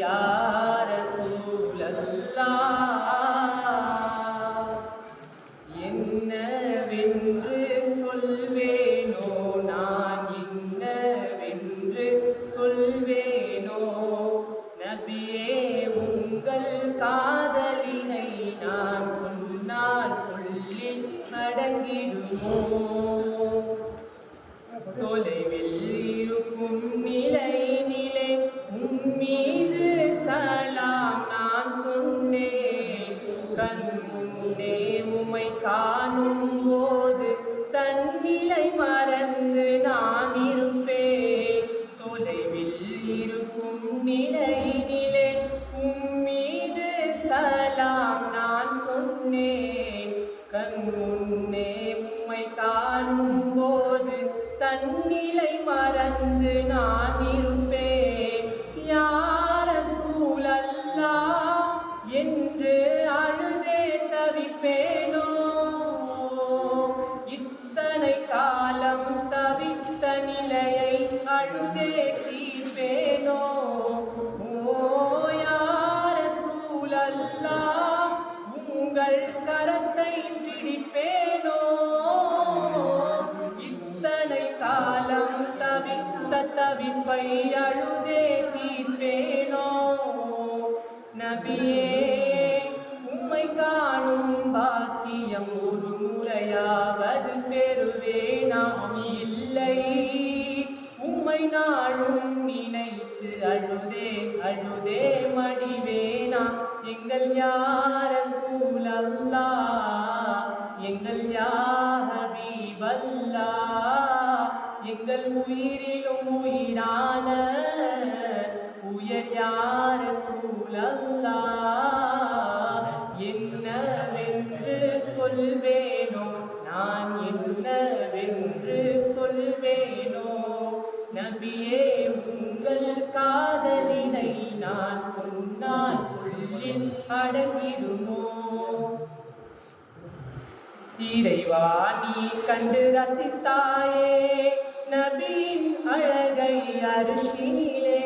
யா ரசூலல்லாஹ். என்னவென்று சொல்வேனோ நான், என்னவென்று சொல்வேனோ நபியே, உங்கள் காதலினை நான் சொன்னால் சொல்லில் அடங்கிடுமோ? தொலைவில் இருக்கும் நிலையினிலே உம்மீது சலாம் நான் சொன்னேன். கண் முன்னே உம்மை காணும் போது தன்னிலை மறந்து நான் இருப்பேன். தொலைவில் இருக்கும் நிலையினிலே உம்மீது சலாம் நான் சொன்னேன். கண் முன்னே உம்மை காணும் போது தன்னிலை மறந்து நான் இருப்பேன். யா ரசூலல்லாஹ் என்று அழுதே தவிப்பேனோ? இத்தனை காலம் தவித்த நிலையை அழுதே தீர்ப்பேனோ? ஓ யா ரசூலல்லாஹ், உங்கள் கரத்தை பிடிப்பேனோ? இத்தனை காலம் தவித்த தவிப்பை அழுதே தீர்ப்பேனோ? நபியே, உம்மை காணும் பாக்கியம் ஒரு முறையாவது பெறுவேனா? இல்லை, உம்மை நாளும் நினைத்து அழுதே அழுதே மடிவேனா? எங்கள் யா ரசூலல்லாஹ், எங்கள் யா ஹபீபல்லாஹ், எங்கள் உயிரிலும் உயிரான உயர் யா ரசூலல்லாஹ். என்னவென்று சொல்வேனோ நான், என்னவென்று சொல்வேனோ நபியே, உங்கள் காதலினை நான் சொன்னால் சொல்லில் அடங்கிடுமோ? இறைவா, நீ கண்டு ரசித்தாயே நபியின் அழகை அரிசினிலே,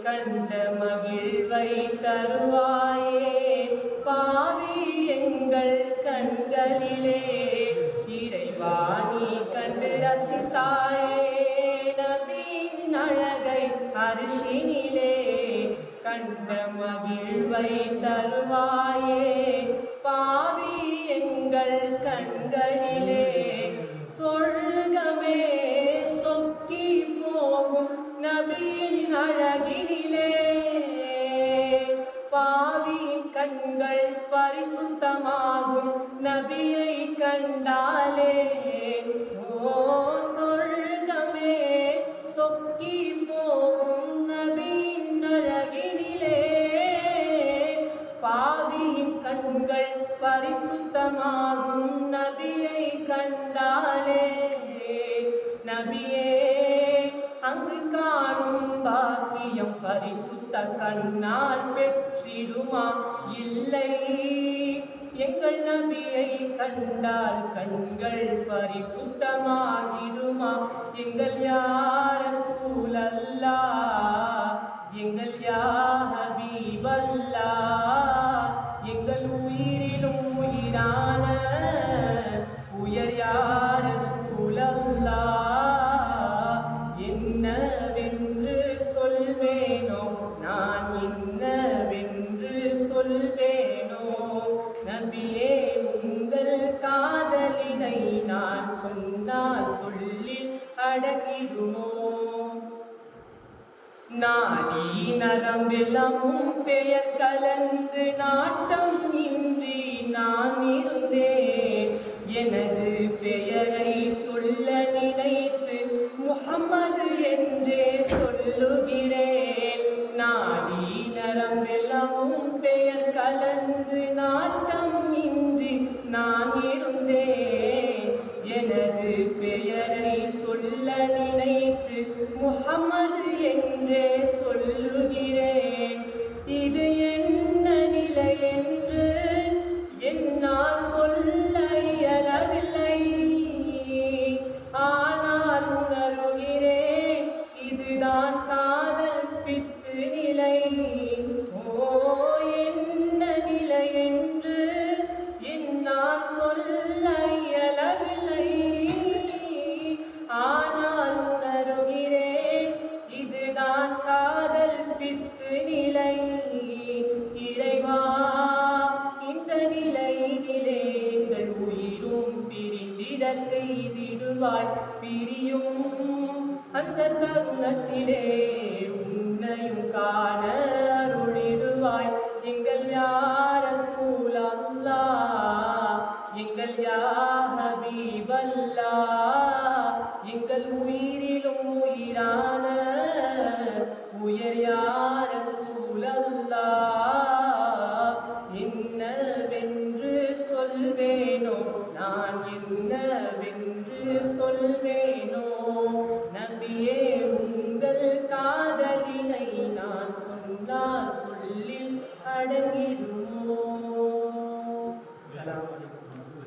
கண்ட மகிழ்வை தருவாயே பாவி எங்கள் கண்களிலே. இறைவா, நீ கண்டு ரசித்தாயே நபியின் அழகை அரிசினிலே, கண்ட மகிழ்வை தருவாயே பாவி எங்கள் கண்களிலே. சொர்க்கமே சொக்கி போகும் நபியின் அழகினிலே, பாவியின் கண்கள் பரிசுத்தமாகும் நபியை கண்டாலே. ஓ சொர்க்கமே சொக்கி போகும் நபியின் அழகினிலே, பாவியின் கண்கள் பரிசுத்தமாகும் நபியை கண்டாலே. நபியே, அங்கு காணும் பாக்கியம் பரிசுத்த கண்ணால் பெற்றிடுமா? இல்லை, எங்கள் நபியை கண்டால் கண்கள் பரிசுத்தமாகிடுமா? எங்கள் யா ரசூலல்லாஹ், எங்கள் யா ஹபீபல்லாஹ், எங்கள் உயிரிலும் உயிரான உயர் யா ரசூலல்லாஹ். என்னவென்று சொல்வேனோ நான், என்னவென்று சொல்வேனோ நபியே, உங்கள் காதலினை நான் சொன்னால் சொல்லில் அடங்கிடுமோ? நாடி நரம்பெல்லாமும் பெயர் கலந்து நாட்டம் இன்றி நான் இருந்தேன். எனது பெயரை சொல்ல நினைத்து முஹம்மது என்றே சொல்லுகிறேன். நாடி நரம்பெல்லாமும் பெயர் கலந்து நாட்டம் இன்றி நான் இருந்தேன். எனது பெயரை சொல்ல நினைத்து முஹம்மது என்றே சொல்லுகிறேன். இது என்ன நிலை என்று என்னால் சொல்ல இயலவில்லை. ஆனால் உணர்கிறேன், இதுதான் காதல் பித்து நிலை. அந்த தருணத்திலே உன்னையும் காண அருளிடுவாய் எங்கள் யா ரசூலல்லாஹ், எங்கள் யா ஹபீபல்லாஹ், எங்கள் உயிரிலும் உயிரான உயர் யா ரசூலல்லாஹ். என்னவென்று சொல்வேனோ நான், என்னவென்று சொல்வேனோ நபியே, உங்கள் காதலினை நான் சொன்னால் சொல்லில் அடங்கிடுமோ. சலாம்.